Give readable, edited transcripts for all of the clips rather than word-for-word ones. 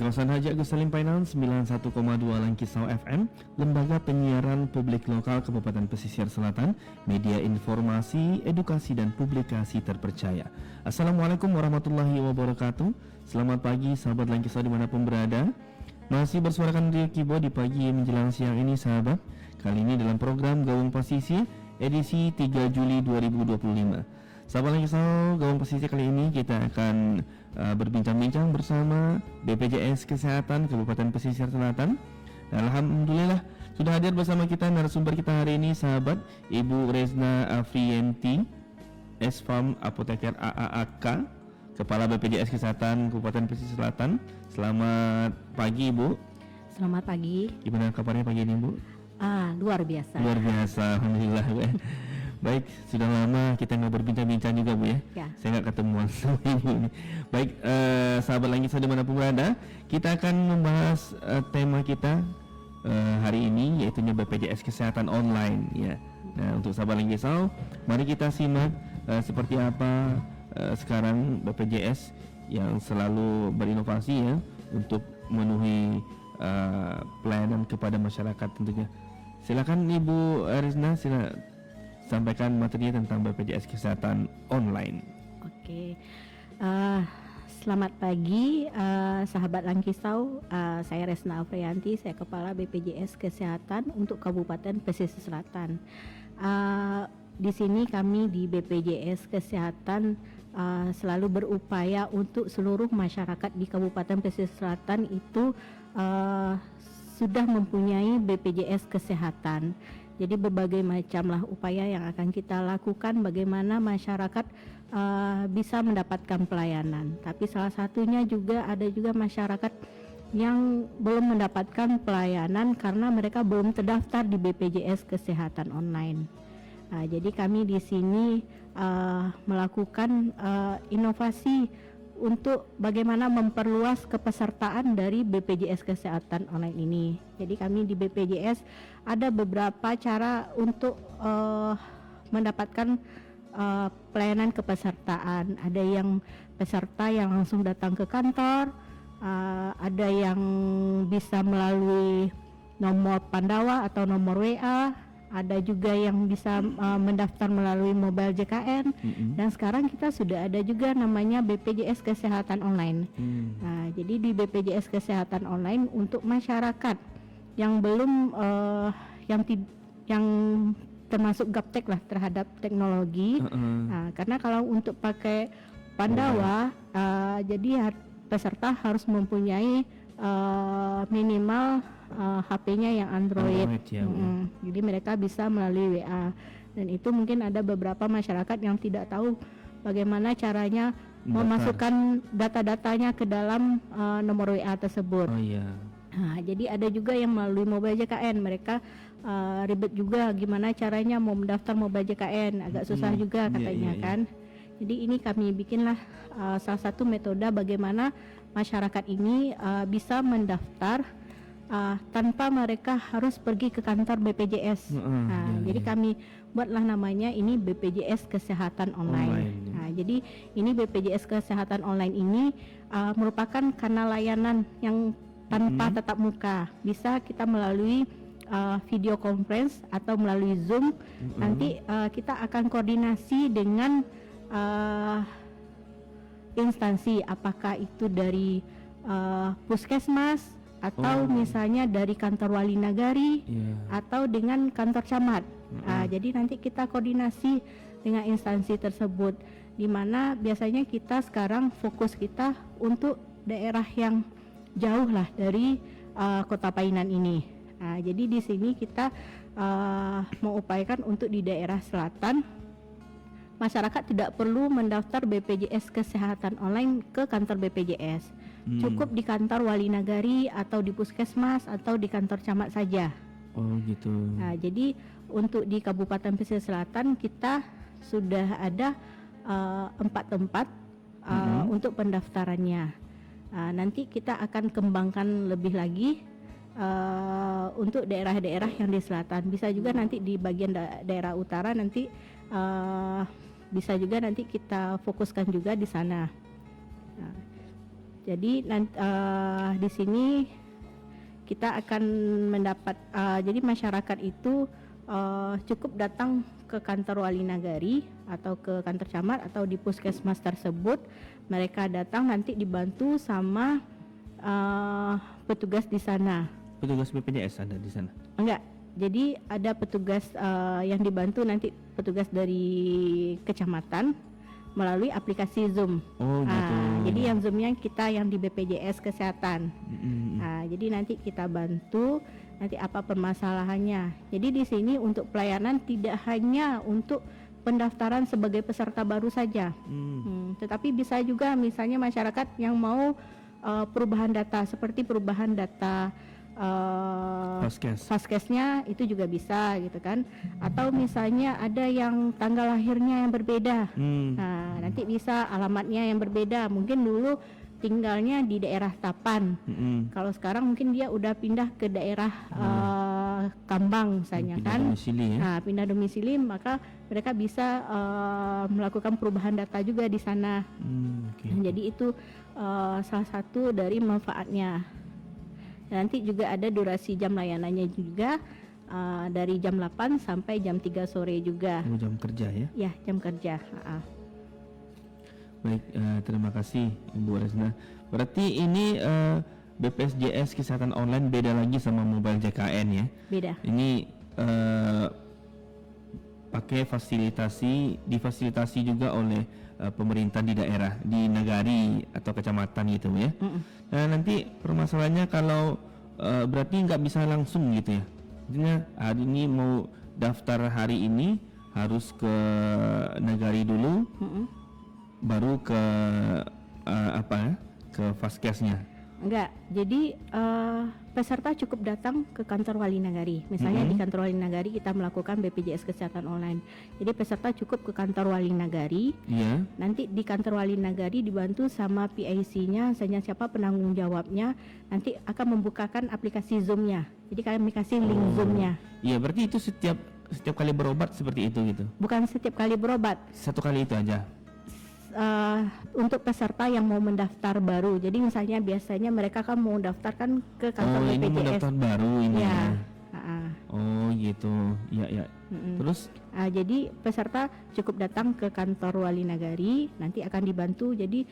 Kawasan Haji Agus Salim Painan 91,2 Langkisau FM, Lembaga Penyiaran Publik Lokal Kabupaten Pesisir Selatan, media informasi, edukasi dan publikasi terpercaya. Assalamualaikum warahmatullahi wabarakatuh. Selamat pagi sahabat Langkisau dimanapun berada. Masih bersuarakan Radio Kibo di pagi menjelang siang ini sahabat. Kali ini dalam program Gawang Pesisir edisi 3 Juli 2025. Sahabat Langkisau, Gawang Pesisir kali ini kita akan berbincang-bincang bersama BPJS Kesehatan Kabupaten Pesisir Selatan. Dan alhamdulillah sudah hadir bersama kita narasumber kita hari ini sahabat Ibu Rezna Afriyanti, S.Farm Apoteker AAAK, Kepala BPJS Kesehatan Kabupaten Pesisir Selatan. Selamat pagi Ibu. Selamat pagi. Gimana kabarnya pagi ini Bu? Luar biasa. Luar biasa, alhamdulillah Bu. Baik, sudah lama kita nggak berbincang-bincang juga Bu ya. Saya nggak ketemuan sama Ibu ini. Baik, sahabat Langkisau dimanapun berada, kita akan membahas tema kita hari ini, yaitu BPJS Kesehatan Online ya. Nah, untuk sahabat Langkisau, mari kita simak seperti apa sekarang BPJS yang selalu berinovasi ya untuk memenuhi pelayanan kepada masyarakat tentunya. Silakan Ibu Rizna, sampaikan materi tentang BPJS Kesehatan Online. Oke, selamat pagi sahabat Langkisau. Saya Rezna Afriyanti, saya Kepala BPJS Kesehatan untuk Kabupaten Pesisir Selatan. Di sini kami di BPJS Kesehatan selalu berupaya untuk seluruh masyarakat di Kabupaten Pesisir Selatan itu sudah mempunyai BPJS Kesehatan. Jadi berbagai macamlah upaya yang akan kita lakukan bagaimana masyarakat bisa mendapatkan pelayanan. Tapi salah satunya juga ada juga masyarakat yang belum mendapatkan pelayanan karena mereka belum terdaftar di BPJS Kesehatan Online. Jadi kami di sini melakukan inovasi untuk bagaimana memperluas kepesertaan dari BPJS Kesehatan Online ini. Jadi kami di BPJS ada beberapa cara untuk mendapatkan pelayanan kepesertaan. Ada yang peserta yang langsung datang ke kantor, ada yang bisa melalui nomor Pandawa atau nomor WA, ada juga yang bisa mendaftar melalui mobile JKN, dan sekarang kita sudah ada juga namanya BPJS Kesehatan Online. Nah, jadi di BPJS Kesehatan Online untuk masyarakat yang belum yang termasuk gaptek lah terhadap teknologi. Karena kalau untuk pakai Pandawa, jadi peserta harus mempunyai minimal HP-nya yang Android ya, jadi mereka bisa melalui WA, dan itu mungkin ada beberapa masyarakat yang tidak tahu bagaimana caranya memasukkan data-datanya ke dalam nomor WA tersebut. Nah, jadi ada juga yang melalui mobile JKN, mereka ribet juga gimana caranya mau mendaftar mobile JKN, agak susah juga katanya kan. Jadi ini kami bikinlah salah satu metode bagaimana masyarakat ini bisa mendaftar tanpa mereka harus pergi ke kantor BPJS. Jadi kami buatlah namanya ini BPJS Kesehatan Online. Jadi ini BPJS Kesehatan Online ini merupakan kanal layanan yang tanpa tatap muka. Bisa kita melalui video conference atau melalui Zoom. Nanti kita akan koordinasi dengan instansi, apakah itu dari puskesmas atau misalnya dari kantor wali nagari atau dengan kantor camat. Jadi nanti kita koordinasi dengan instansi tersebut, di mana biasanya kita sekarang fokus kita untuk daerah yang jauh lah dari Kota Painan ini. Jadi di sini kita mengupayakan untuk di daerah selatan masyarakat tidak perlu mendaftar BPJS Kesehatan Online ke kantor BPJS. Cukup di kantor wali nagari atau di puskesmas atau di kantor camat saja. Oh gitu. Nah, jadi untuk di Kabupaten Pesisir Selatan kita sudah ada 4 tempat untuk pendaftarannya. Nanti kita akan kembangkan lebih lagi untuk daerah-daerah yang di selatan. Bisa juga nanti di bagian daerah utara nanti bisa juga nanti kita fokuskan juga di sana. Jadi di sini kita akan mendapat jadi masyarakat itu cukup datang ke kantor wali nagari atau ke kantor camat atau di puskesmas tersebut. Mereka datang nanti dibantu sama petugas di sana. Petugas BPJS ada di sana? Enggak. Jadi ada petugas yang dibantu nanti petugas dari kecamatan melalui aplikasi Zoom. Oh gitu. Jadi yang Zoomnya kita yang di BPJS Kesehatan. Jadi nanti kita bantu nanti apa permasalahannya. Jadi di sini untuk pelayanan tidak hanya untuk pendaftaran sebagai peserta baru saja, tetapi bisa juga misalnya masyarakat yang mau perubahan data seperti perubahan data Faskesnya itu juga bisa gitu kan, atau misalnya ada yang tanggal lahirnya yang berbeda, nah nanti bisa alamatnya yang berbeda, mungkin dulu tinggalnya di daerah Tapan, kalau sekarang mungkin dia udah pindah ke daerah Kambang misalnya pindah kan, domisili, ya? Nah pindah domisili maka mereka bisa melakukan perubahan data juga di sana. Jadi itu salah satu dari manfaatnya. Nanti juga ada durasi jam layanannya juga dari jam 8 sampai jam 3 sore juga. Jam kerja ya? Ya, jam kerja. Baik, terima kasih Ibu Resna. Berarti ini BPJS Kesehatan Online beda lagi sama Mobile JKN ya? Beda. Ini pakai difasilitasi juga oleh pemerintah di daerah, di nagari atau kecamatan gitu ya. Nah nanti permasalahannya kalau berarti nggak bisa langsung gitu ya. Artinya hari ini mau daftar hari ini harus ke nagari dulu, baru ke ke Faskesnya. Enggak, jadi peserta cukup datang ke kantor wali nagari. Misalnya di kantor wali nagari kita melakukan BPJS Kesehatan Online. Jadi peserta cukup ke kantor wali nagari. Nanti di kantor wali nagari dibantu sama PIC-nya, misalnya siapa penanggung jawabnya, nanti akan membukakan aplikasi Zoom-nya. Jadi kami kasih link Zoom-nya. Iya, berarti itu setiap kali berobat seperti itu gitu? Bukan setiap kali berobat. Satu kali itu aja? Untuk peserta yang mau mendaftar baru. Jadi misalnya biasanya mereka kan mau daftarkan ke kantor BPJS. Ini mau daftar baru ini ya. Oh gitu, ya. Terus? Jadi peserta cukup datang ke kantor wali nagari, nanti akan dibantu. Jadi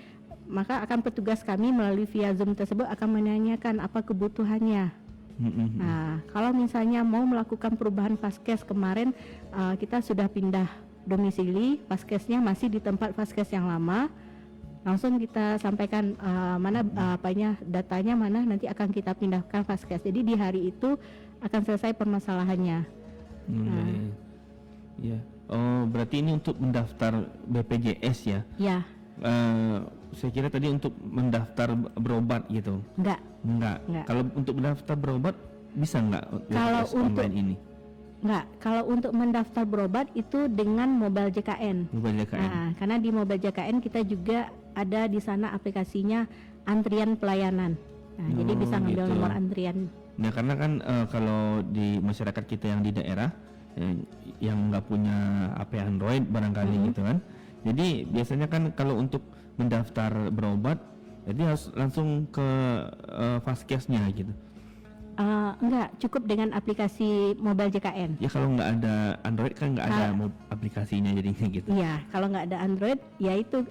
maka akan petugas kami melalui via Zoom tersebut akan menanyakan apa kebutuhannya. Nah, kalau misalnya mau melakukan perubahan Faskes kemarin kita sudah pindah domisili, Faskesnya masih di tempat Faskes yang lama, langsung kita sampaikan mana datanya mana, nanti akan kita pindahkan Faskes. Jadi di hari itu akan selesai permasalahannya. Ya. Oh, berarti ini untuk mendaftar BPJS ya? Ya. Saya kira tadi untuk mendaftar berobat gitu. Enggak. Kalau untuk mendaftar berobat bisa enggak kalau untuk online ini? Enggak, kalau untuk mendaftar berobat itu dengan Mobile JKN. Mobile JKN. Karena di Mobile JKN kita juga ada di sana aplikasinya antrian pelayanan. Jadi bisa ngambil nomor antrian. Nah, karena kan kalau di masyarakat kita yang di daerah yang nggak punya HP Android barangkali gitu kan. Jadi biasanya kan kalau untuk mendaftar berobat, jadi harus langsung ke Faskesnya gitu. Enggak, cukup dengan aplikasi Mobile JKN. Ya kalau nggak ada Android kan nggak ada aplikasinya jadinya gitu. Iya, kalau nggak ada Android, ya itu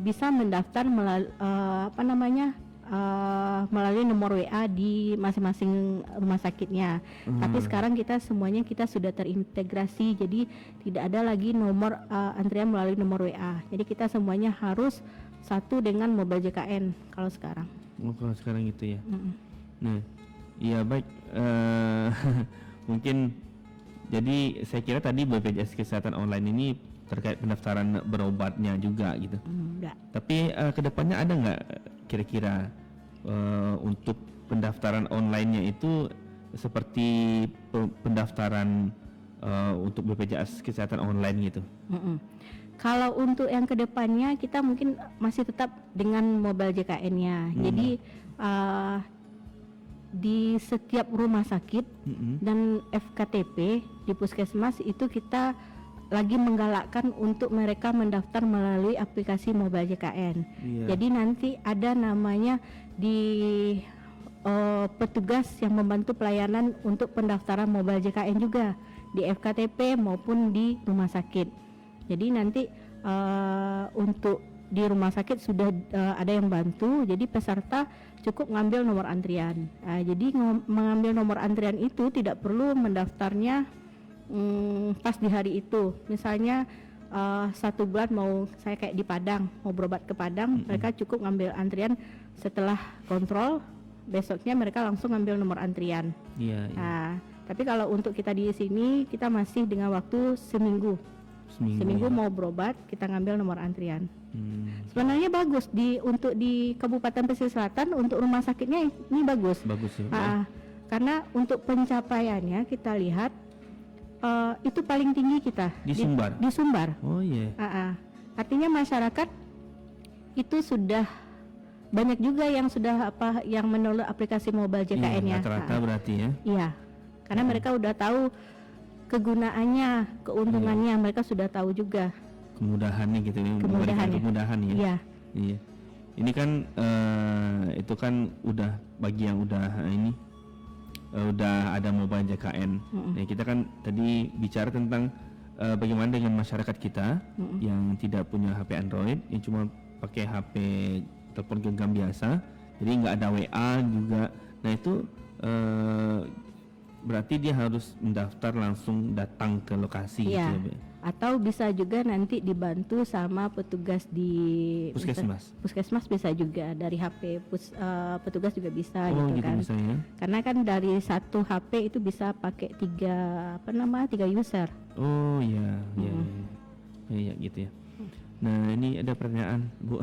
bisa mendaftar melalui nomor WA di masing-masing rumah sakitnya. Tapi sekarang kita sudah terintegrasi, jadi tidak ada lagi nomor antrian melalui nomor WA. Jadi kita semuanya harus satu dengan Mobile JKN kalau sekarang. Kalau sekarang gitu ya. Nah. Iya baik, mungkin jadi saya kira tadi BPJS Kesehatan Online ini terkait pendaftaran berobatnya juga gitu. Enggak. Tapi kedepannya ada nggak kira-kira untuk pendaftaran online-nya itu seperti pendaftaran untuk BPJS Kesehatan Online gitu? Kalau untuk yang kedepannya kita mungkin masih tetap dengan Mobile JKN-nya. Jadi di setiap rumah sakit dan FKTP di puskesmas itu kita lagi menggalakkan untuk mereka mendaftar melalui aplikasi Mobile JKN. Jadi nanti ada namanya di petugas yang membantu pelayanan untuk pendaftaran Mobile JKN juga di FKTP maupun di rumah sakit. Jadi nanti untuk di rumah sakit sudah ada yang bantu, jadi peserta cukup ngambil nomor antrian. Jadi mengambil nomor antrian itu tidak perlu mendaftarnya pas di hari itu. Misalnya 1 bulan mau saya kayak di Padang, mau berobat ke Padang, mereka cukup ngambil antrian setelah kontrol, besoknya mereka langsung ngambil nomor antrian. Tapi kalau untuk kita di sini kita masih dengan waktu seminggu mau berobat, kita ngambil nomor antrian. Sebenarnya bagus untuk di Kabupaten Pesisir Selatan, untuk rumah sakitnya ini bagus ya. Karena untuk pencapaiannya kita lihat itu paling tinggi kita di Sumbar. Artinya masyarakat itu sudah banyak juga yang sudah yang mendownload aplikasi Mobile JKN-nya. Rata-rata berarti ya. Iya. Karena mereka udah tahu kegunaannya, keuntungannya, mereka sudah tahu juga. Kemudahannya gitu ya. Kemudahan ya. Iya. Ini kan itu kan udah bagi yang udah udah ada Mobile JKN. Ya, kita kan tadi bicara tentang bagaimana dengan masyarakat kita yang tidak punya HP Android, yang cuma pakai HP telepon genggam biasa, jadi nggak ada WA juga. Nah itu berarti dia harus mendaftar langsung datang ke lokasi gitu ya, Be? Atau bisa juga nanti dibantu sama petugas di Puskesmas bisa juga dari HP petugas juga bisa gitu kan. Bisa, ya? Karena kan dari satu HP itu bisa pakai 3 user. Oh iya, iya gitu ya. Nah ini ada pertanyaan, Bu.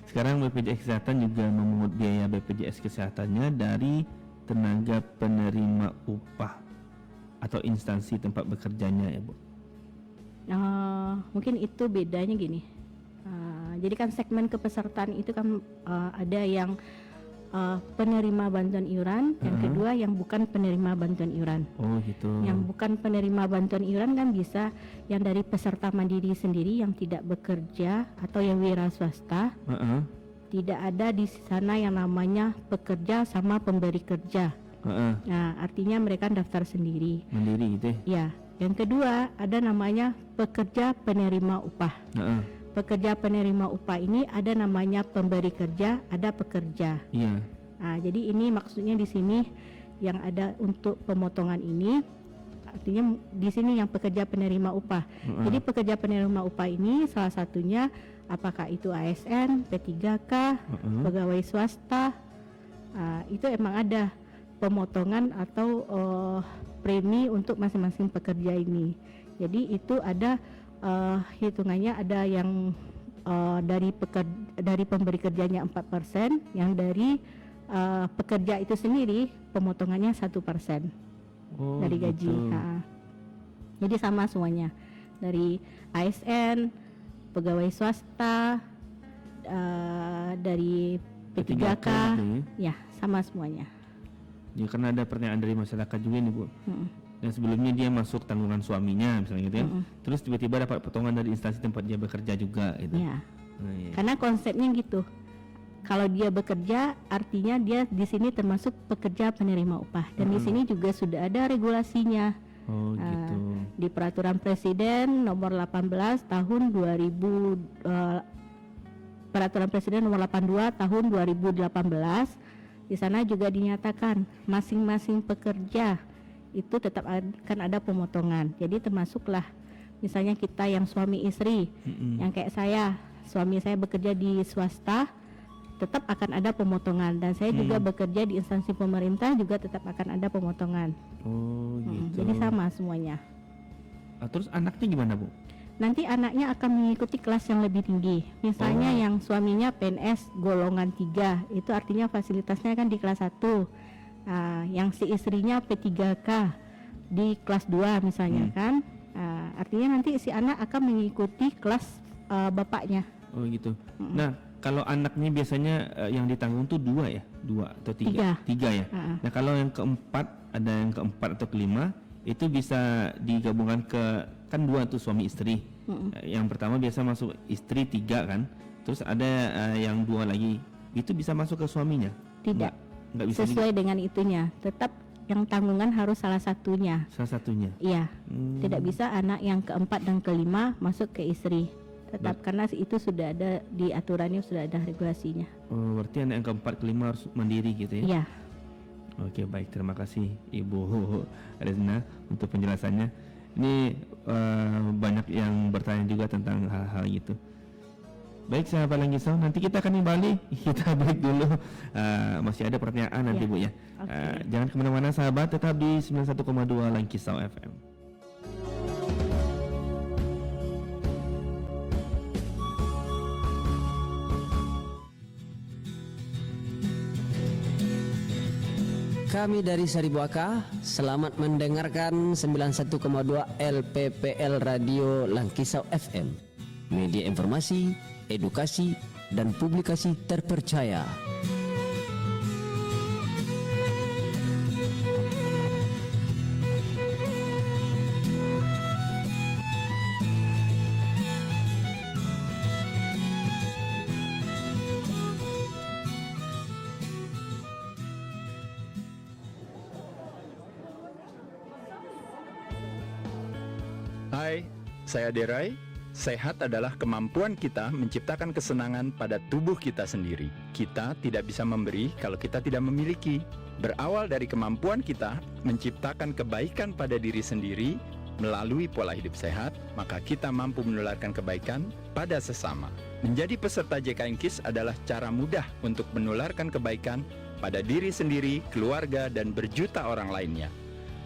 Sekarang BPJS Kesehatan juga memungut biaya BPJS Kesehatannya dari tenaga penerima upah atau instansi tempat bekerjanya ya, Bu. Mungkin itu bedanya gini. Jadi kan segmen kepesertaan itu kan ada yang penerima bantuan iuran, yang kedua yang bukan penerima bantuan iuran. Oh gitu. Yang bukan penerima bantuan iuran kan bisa yang dari peserta mandiri sendiri yang tidak bekerja atau yang wira swasta. Tidak ada di sana yang namanya pekerja sama pemberi kerja. Nah, artinya mereka daftar sendiri. Mandiri gitu ya? Ya. Yang kedua ada namanya pekerja penerima upah. Pekerja penerima upah ini ada namanya pemberi kerja, ada pekerja. Iya. Nah, jadi ini maksudnya di sini yang ada untuk pemotongan ini, artinya di sini yang pekerja penerima upah. Jadi pekerja penerima upah ini salah satunya apakah itu ASN, P3K, pegawai swasta, itu emang ada pemotongan atau premi untuk masing-masing pekerja ini. Jadi itu ada hitungannya, ada yang dari pemberi kerjanya 4%, yang dari pekerja itu sendiri pemotongannya 1% dari gaji. Jadi sama semuanya, dari ASN, pegawai swasta, dari P3K, ya sama semuanya. Ya karena ada pertanyaan dari masyarakat juga nih, Bu. Dan sebelumnya dia masuk tanggungan suaminya misalnya gitu ya. Terus tiba-tiba dapat potongan dari instansi tempat dia bekerja juga gitu. Ya. Karena konsepnya gitu. Kalau dia bekerja artinya dia di sini termasuk pekerja penerima upah, dan di sini juga sudah ada regulasinya. Gitu. Di peraturan Presiden nomor 18 tahun 2000 peraturan Presiden nomor 82 tahun 2018, di sana juga dinyatakan masing-masing pekerja itu tetap akan ada pemotongan. Jadi termasuklah misalnya kita yang suami istri, yang kayak saya, suami saya bekerja di swasta, tetap akan ada pemotongan, dan saya juga bekerja di instansi pemerintah juga tetap akan ada pemotongan. Gitu. Jadi sama semuanya. Terus anaknya gimana, Bu? Nanti anaknya akan mengikuti kelas yang lebih tinggi. Misalnya yang suaminya PNS golongan 3, itu artinya fasilitasnya kan di kelas 1. Yang si istrinya P3K di kelas 2 misalnya kan. Artinya nanti si anak akan mengikuti kelas bapaknya. Oh gitu. Nah, kalau anaknya biasanya yang ditanggung tuh 2 ya? 2 atau 3? 3 ya? Nah, kalau yang keempat, ada yang keempat atau kelima, itu bisa digabungkan ke, kan 2 tuh suami istri. Yang pertama biasa masuk istri 3 kan, terus ada yang 2 lagi, itu bisa masuk ke suaminya? Tidak. Nggak bisa Sesuai dengan itunya, tetap yang tanggungan harus salah satunya. salah satunya. Iya, tidak bisa anak yang keempat dan kelima masuk ke istri. Tetap karena itu sudah ada di aturannya, sudah ada regulasinya. Oh, berarti anak yang keempat kelima harus mandiri gitu ya? Iya. Oke, baik, terima kasih Ibu Rezna untuk penjelasannya. Ini banyak yang bertanya juga tentang hal-hal gitu. Baik, sahabat Langkisau, nanti kita akan kembali. Kita break dulu. Masih ada pertanyaan nanti Ya. Bu ya. Oke. Jangan kemana-mana sahabat, tetap di 91,2 Langkisau FM. Kami dari Saribuaka, selamat mendengarkan 91,2 LPPL Radio Langkisau FM. Media informasi, edukasi, dan publikasi terpercaya. Hai, saya Derai. Sehat adalah kemampuan kita menciptakan kesenangan pada tubuh kita sendiri. Kita tidak bisa memberi kalau kita tidak memiliki. Berawal dari kemampuan kita menciptakan kebaikan pada diri sendiri melalui pola hidup sehat, maka kita mampu menularkan kebaikan pada sesama. Menjadi peserta JKN KIS adalah cara mudah untuk menularkan kebaikan pada diri sendiri, keluarga, dan berjuta orang lainnya.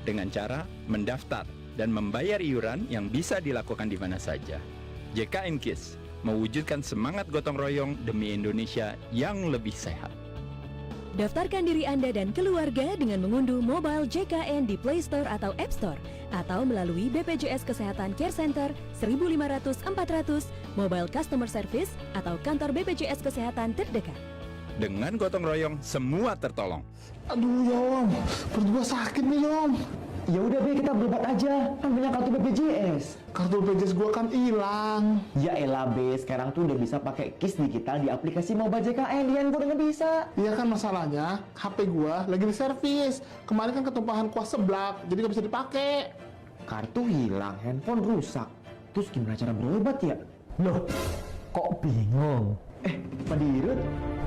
Dengan cara mendaftar dan membayar iuran yang bisa dilakukan di mana saja. JKN KIS mewujudkan semangat gotong royong demi Indonesia yang lebih sehat. Daftarkan diri Anda dan keluarga dengan mengunduh mobile JKN di Play Store atau App Store atau melalui BPJS Kesehatan Care Center 1500-400, Mobile Customer Service atau kantor BPJS Kesehatan terdekat. Dengan gotong royong, semua tertolong. Aduh Yom, perut gua sakit nih Yom. Ya udah Be, kita berobat aja. Kan punya kartu BPJS. Kartu BPJS gua kan hilang. Ya elah Be, sekarang tuh udah bisa pakai KIS digital di aplikasi Mobile JKN. Di handphone udah bisa. Iya kan, masalahnya HP gua lagi di servis. Kemarin kan ketumpahan kuas seblak, jadi nggak bisa dipakai. Kartu hilang, handphone rusak. Terus gimana cara berobat ya? Loh, kok bingung? Pak Dirut,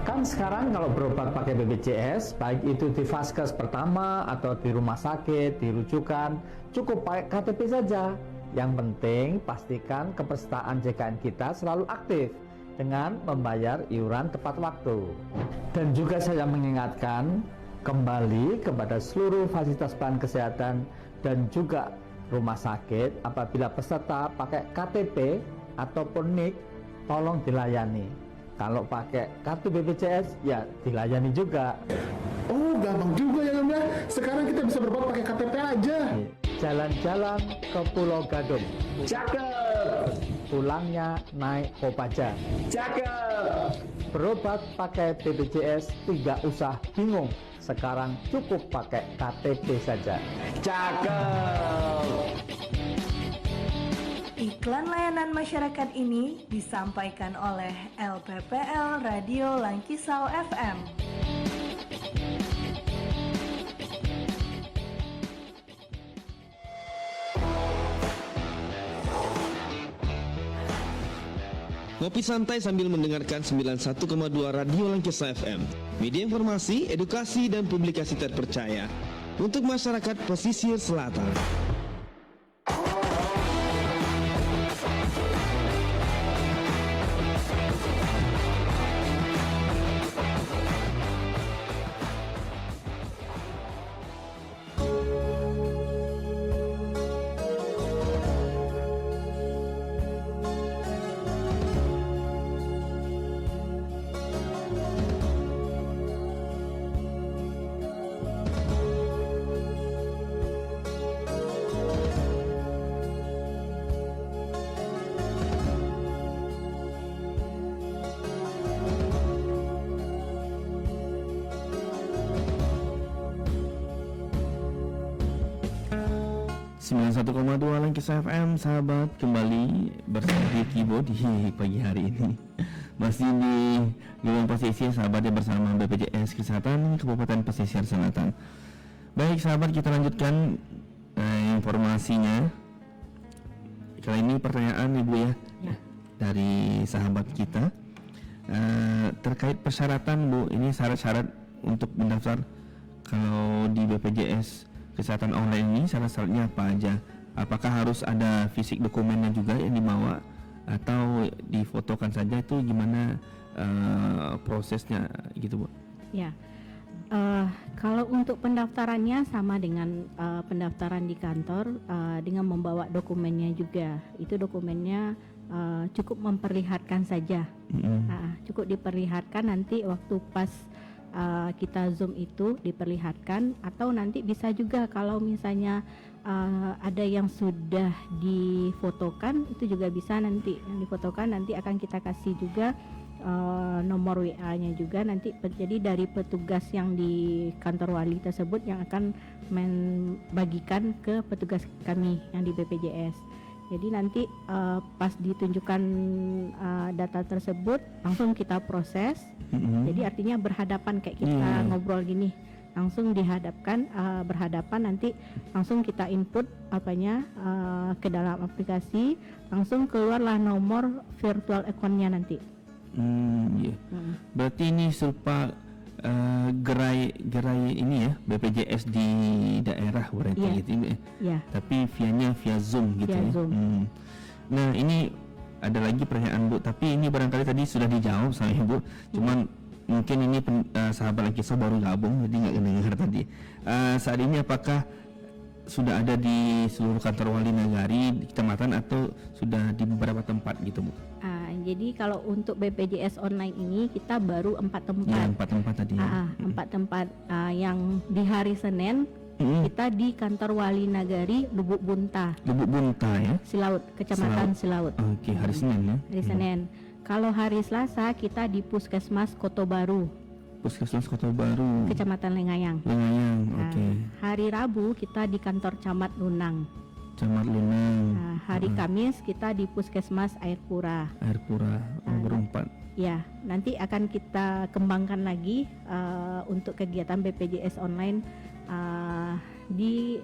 Kan sekarang kalau berobat pakai BPJS, baik itu di vaskes pertama atau di rumah sakit, di rujukan, cukup pakai KTP saja. Yang penting pastikan kepesertaan JKN kita selalu aktif dengan membayar iuran tepat waktu. Dan juga saya mengingatkan kembali kepada seluruh fasilitas pelayanan kesehatan dan juga rumah sakit, apabila peserta pakai KTP ataupun NIK, tolong dilayani. Kalau pakai kartu BPJS, ya dilayani juga. Oh, gampang juga ya Yom ya. Sekarang kita bisa berobat pakai KTP aja. Jalan-jalan ke Pulau Gadung. cakep. Pulangnya naik Kopaja. Cakep. Berobat pakai BPJS tidak usah bingung. Sekarang cukup pakai KTP saja. Cakep. Iklan layanan masyarakat ini disampaikan oleh LPPL Radio Langkisau FM. Ngopi santai sambil mendengarkan 91,2 Radio Langkisau FM. Media informasi, edukasi, dan publikasi terpercaya untuk masyarakat pesisir selatan. 91,2 Langkisa FM, sahabat, kembali bersama di keyboard di pagi hari ini. Masih di gelombang pesisir, sahabat, yang bersama BPJS Kesehatan Kabupaten Pesisir Selatan. Baik sahabat, kita lanjutkan informasinya. Kali ini pertanyaan Ibu ya, dari sahabat kita terkait persyaratan Bu. Ini syarat-syarat untuk mendaftar kalau di BPJS Kesehatan online ini, syarat-syaratnya apa aja? Apakah harus ada fisik dokumennya juga yang dibawa atau difotokan saja? Itu gimana prosesnya gitu Bu? Ya, kalau untuk pendaftarannya sama dengan pendaftaran di kantor, dengan membawa dokumennya juga. Itu dokumennya cukup memperlihatkan saja. Cukup diperlihatkan, nanti waktu pas kita zoom itu diperlihatkan, atau nanti bisa juga kalau misalnya ada yang sudah difotokan, itu juga bisa nanti yang difotokan, nanti akan kita kasih juga nomor WA-nya juga nanti. Jadi dari petugas yang di kantor wali tersebut yang akan membagikan ke petugas kami yang di BPJS. Jadi nanti pas ditunjukkan data tersebut langsung kita proses. Jadi artinya berhadapan kayak kita ngobrol gini, langsung dihadapkan, berhadapan, nanti langsung kita input apanya ke dalam aplikasi, langsung keluarlah nomor virtual account-nya nanti. Berarti ini serupa gerai ini ya, BPJS di daerah berarti gitu ya. Tapi via Zoom gitu ya. Zoom. Nah, ini ada lagi pertanyaan Bu, tapi ini barangkali tadi sudah dijawab sama Ibu. Cuman mungkin ini sahabat Langkisa baru gabung jadi nggak dengar tadi. Saat ini apakah sudah ada di seluruh kantor wali nagari di kecamatan atau sudah di beberapa tempat gitu Bu? Jadi kalau untuk BPJS online ini kita baru 4 tempat. Ya, 4 tempat tadi. 4 tempat yang di hari Senin kita di kantor wali nagari Lubuk Bunta. Lubuk Bunta ya. Silaut, Kecamatan Silaut. Oke, hari Senin ya. Hari Senin. Kalau hari Selasa kita di Puskesmas Koto Baru. Puskesmas Koto Baru. Kecamatan Lengayang. Oke. Hari Rabu kita di kantor Camat Lunang. Camat Lunang. Hari Kamis kita di Puskesmas Air Pura. Berempat. Ya, nanti akan kita kembangkan lagi untuk kegiatan BPJS online di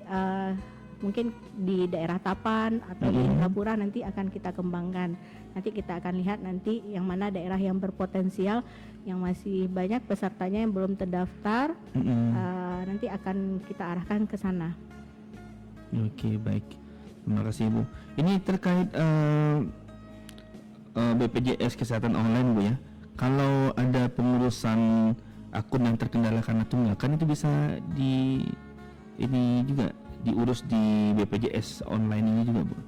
mungkin di daerah Tapan atau di Indrapura nanti akan kita kembangkan. Nanti kita akan lihat nanti yang mana daerah yang berpotensial, yang masih banyak pesertanya yang belum terdaftar, nanti akan kita arahkan ke sana. Oke, baik. Terima kasih Bu. Ini terkait BPJS Kesehatan online Bu ya. Kalau ada pengurusan akun yang terkendala karena tunggakan, itu bisa ini juga diurus di BPJS online ini juga Bu?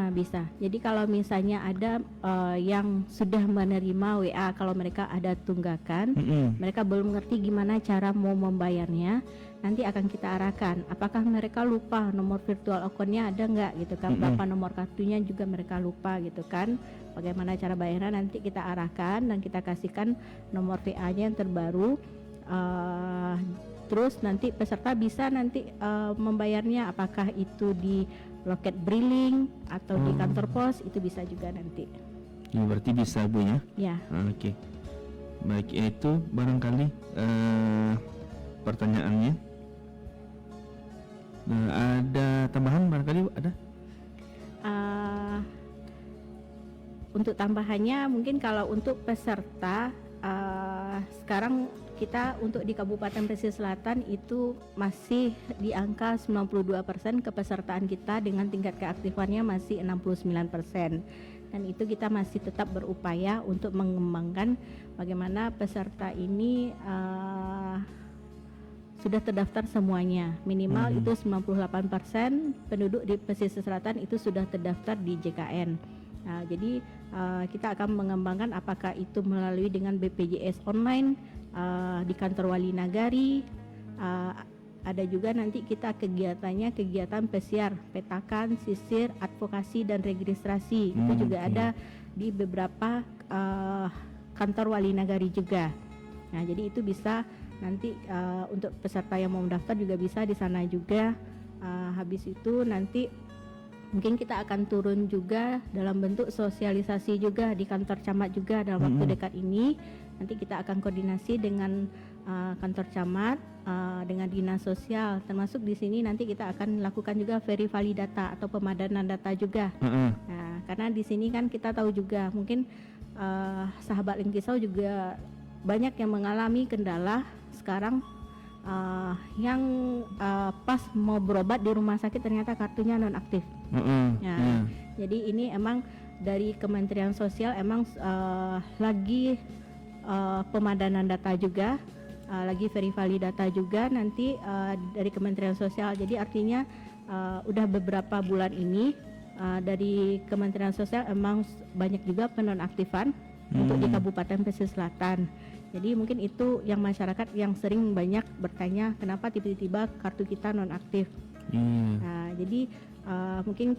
Bisa. Jadi kalau misalnya ada yang sudah menerima WA, kalau mereka ada tunggakan, mereka belum ngerti gimana cara mau membayarnya, nanti akan kita arahkan. Apakah mereka lupa nomor virtual account-nya ada nggak gitu kan? Berapa nomor kartunya juga mereka lupa gitu kan? Bagaimana cara bayarnya nanti kita arahkan dan kita kasihkan nomor VA-nya yang terbaru. Terus nanti peserta bisa nanti membayarnya, apakah itu di loket Briling atau di kantor pos, itu bisa juga nanti. Ya, berarti bisa Bu ya? Ya. Oke. Baik, itu barangkali pertanyaannya. Ada tambahan barangkali Bu, ada? Untuk tambahannya mungkin kalau untuk peserta sekarang kita untuk di Kabupaten Pesisir Selatan itu masih di angka 92% kepesertaan kita dengan tingkat keaktifannya masih 69%. Dan itu kita masih tetap berupaya untuk mengembangkan bagaimana peserta ini sudah terdaftar semuanya. Minimal itu 98% penduduk di Pesisir Selatan itu sudah terdaftar di JKN. Jadi kita akan mengembangkan apakah itu melalui dengan BPJS online di kantor wali nagari, ada juga nanti kita kegiatannya kegiatan pesiar, petakan, sisir, advokasi dan registrasi. Itu juga ada di beberapa kantor wali nagari juga. Nah, jadi itu bisa nanti untuk peserta yang mau mendaftar juga bisa di sana juga Habis itu nanti mungkin kita akan turun juga dalam bentuk sosialisasi juga di kantor camat juga dalam waktu dekat ini. Nanti kita akan koordinasi dengan kantor camat dengan dinas sosial, termasuk di sini nanti kita akan lakukan juga verify data atau pemadanan data juga. Nah, karena di sini kan kita tahu juga mungkin sahabat Lengkisau juga banyak yang mengalami kendala sekarang yang pas mau berobat di rumah sakit ternyata kartunya non aktif. Jadi ini emang dari Kementerian Sosial emang lagi pemadanan data juga, lagi verify data juga nanti dari Kementerian Sosial. Jadi artinya udah beberapa bulan ini dari Kementerian Sosial emang banyak juga penonaktifan untuk di Kabupaten Pesisir Selatan. Jadi mungkin itu yang masyarakat yang sering banyak bertanya kenapa tiba-tiba kartu kita nonaktif. Nah, jadi mungkin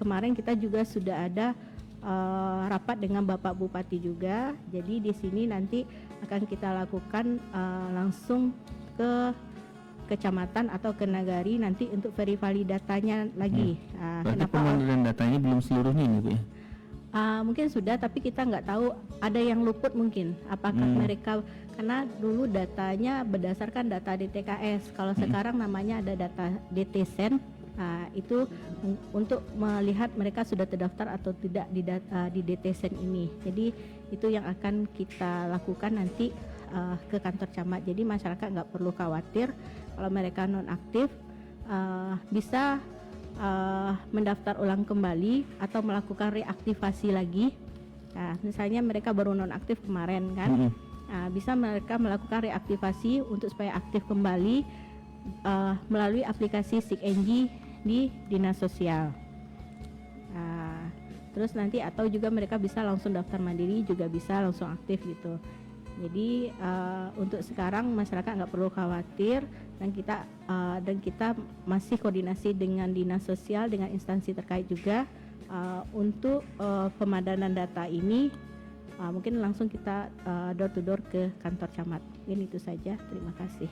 kemarin kita juga sudah ada rapat dengan Bapak Bupati juga. Jadi di sini nanti akan kita lakukan langsung ke kecamatan atau ke nagari nanti untuk verify datanya lagi. Berarti pemadanan datanya belum seluruhnya ini Bu ya? Mungkin sudah, tapi kita nggak tahu ada yang luput mungkin. Apakah mereka, karena dulu datanya berdasarkan data DTKS. Kalau sekarang namanya ada data DTSEN. Itu untuk melihat mereka sudah terdaftar atau tidak di DTSEN ini. Jadi itu yang akan kita lakukan nanti ke kantor camat. Jadi masyarakat nggak perlu khawatir kalau mereka nonaktif, bisa mendaftar ulang kembali atau melakukan reaktivasi lagi. Nah, misalnya mereka baru nonaktif kemarin kan, bisa mereka melakukan reaktivasi untuk supaya aktif kembali melalui aplikasi SIKNG di Dinas Sosial. Terus nanti atau juga mereka bisa langsung daftar mandiri juga bisa langsung aktif gitu. Jadi untuk sekarang masyarakat nggak perlu khawatir dan kita masih koordinasi dengan Dinas Sosial dengan instansi terkait juga untuk pemadanan data ini. Mungkin langsung kita door to door ke kantor camat. Ini itu saja. Terima kasih.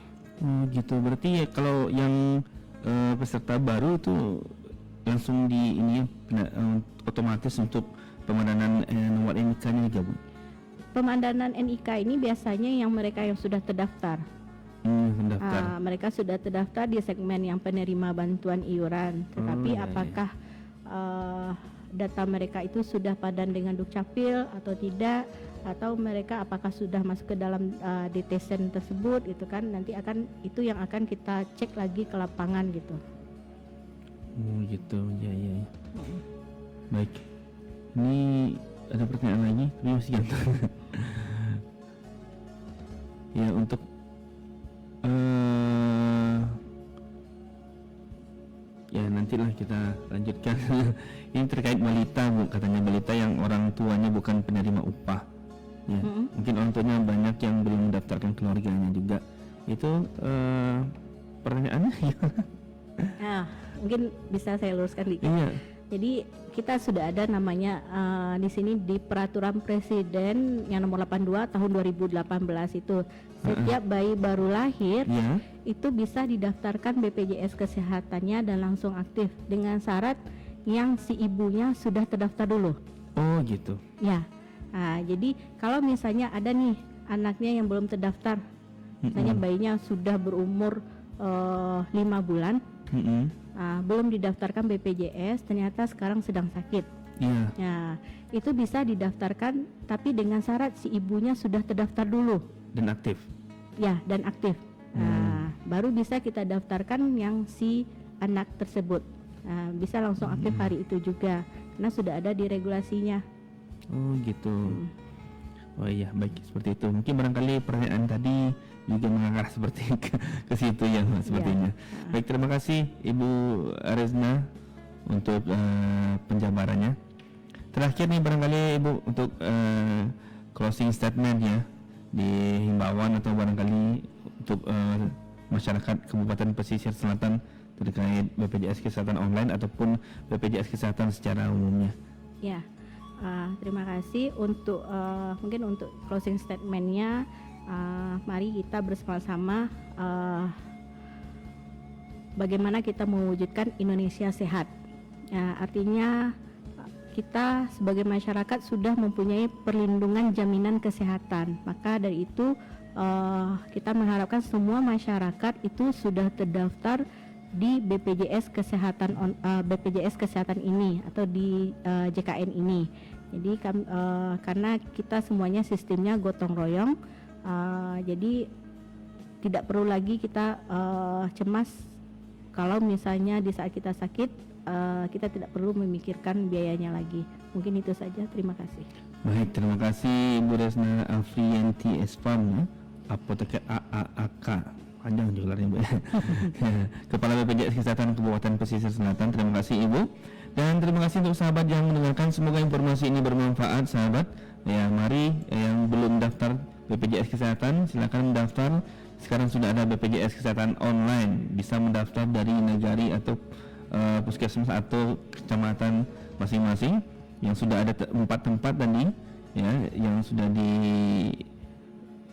Gitu. Berarti ya kalau yang peserta baru itu langsung di ini otomatis untuk pemadanan nomor NIK-nya juga Bu? Pemadanan NIK ini biasanya yang mereka yang sudah terdaftar. Mereka sudah terdaftar di segmen yang penerima bantuan iuran. Tetapi apakah data mereka itu sudah padan dengan Dukcapil atau tidak, atau mereka apakah sudah masuk ke dalam DTSEN tersebut, itu kan nanti itu yang akan kita cek lagi ke lapangan gitu. Gitu ya. Baik. Ini ada pertanyaan lagi, tapi masih ganteng. Ya untuk ya nantilah kita lanjutkan. Ini terkait balita Bu, katanya balita yang orang tuanya bukan penerima upah. Ya, mungkin orang tuanya banyak yang belum mendaftarkan keluarganya juga. Itu pertanyaannya ya. Mungkin bisa saya luruskan dikit. Iya. Jadi kita sudah ada namanya di sini di Peraturan Presiden yang nomor 82 tahun 2018 itu setiap bayi baru lahir itu bisa didaftarkan BPJS Kesehatannya dan langsung aktif dengan syarat yang si ibunya sudah terdaftar dulu. Oh gitu. Ya. Jadi kalau misalnya ada nih anaknya yang belum terdaftar, misalnya bayinya sudah berumur 5 bulan. Belum didaftarkan BPJS, ternyata sekarang sedang sakit. Nah, itu bisa didaftarkan, tapi dengan syarat si ibunya sudah terdaftar dulu dan aktif. Ya, dan aktif. Baru bisa kita daftarkan yang si anak tersebut. Bisa langsung aktif hari itu juga, karena sudah ada di regulasinya. Oh gitu. Oh iya, baik seperti itu. Mungkin barangkali pertanyaan tadi juga mengarah seperti ke situ ya sepertinya. Baik, terima kasih Ibu Arizna untuk penjabarannya. Terakhir nih barangkali Ibu untuk closing statement ya, di himbauan atau barangkali untuk masyarakat Kabupaten Pesisir Selatan terkait BPJS Kesehatan online ataupun BPJS Kesehatan secara umumnya. Ya. Terima kasih untuk mungkin untuk closing statementnya. Mari kita bersama-sama bagaimana kita mewujudkan Indonesia sehat. Ya, artinya kita sebagai masyarakat sudah mempunyai perlindungan jaminan kesehatan. Maka dari itu kita mengharapkan semua masyarakat itu sudah terdaftar di BPJS Kesehatan ini atau di JKN ini. Jadi karena kita semuanya sistemnya gotong royong, jadi tidak perlu lagi kita cemas kalau misalnya di saat kita sakit, kita tidak perlu memikirkan biayanya lagi. Mungkin itu saja, terima kasih. Baik, terima kasih Ibu Resna Afrianti Espam, apoteker AAAK, panjang gelarnya Bu. Kepala BPJS Kesehatan Kabupaten Pesisir Selatan. Terima kasih Ibu. Dan terima kasih untuk sahabat yang mendengarkan. Semoga informasi ini bermanfaat sahabat. Ya, mari yang belum daftar BPJS Kesehatan silakan mendaftar. Sekarang sudah ada BPJS Kesehatan online, bisa mendaftar dari negari atau puskesmas atau kecamatan masing-masing yang sudah ada 4 tempat tadi ya, yang sudah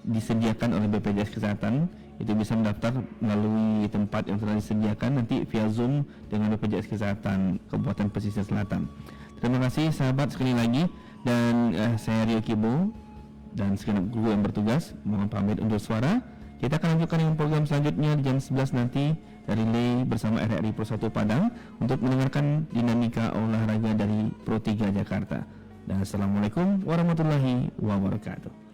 disediakan oleh BPJS Kesehatan. Itu bisa mendaftar melalui tempat yang sudah disediakan nanti via Zoom dengan BPJS Kesehatan Kabupaten Pesisir Selatan. Terima kasih sahabat sekali lagi, dan saya Rio Kibo dan segenap guru yang bertugas mohon pamit undur suara. Kita akan lanjutkan dengan program selanjutnya di jam 11 nanti dari Lay bersama RRI Pro 1 Padang untuk mendengarkan dinamika olahraga dari Pro 3 Jakarta. Dan Assalamualaikum warahmatullahi wabarakatuh.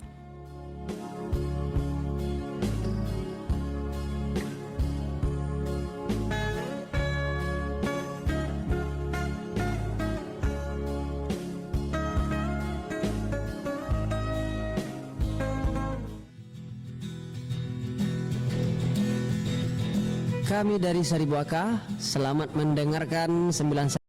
Kami dari Saribuaka, selamat mendengarkan 91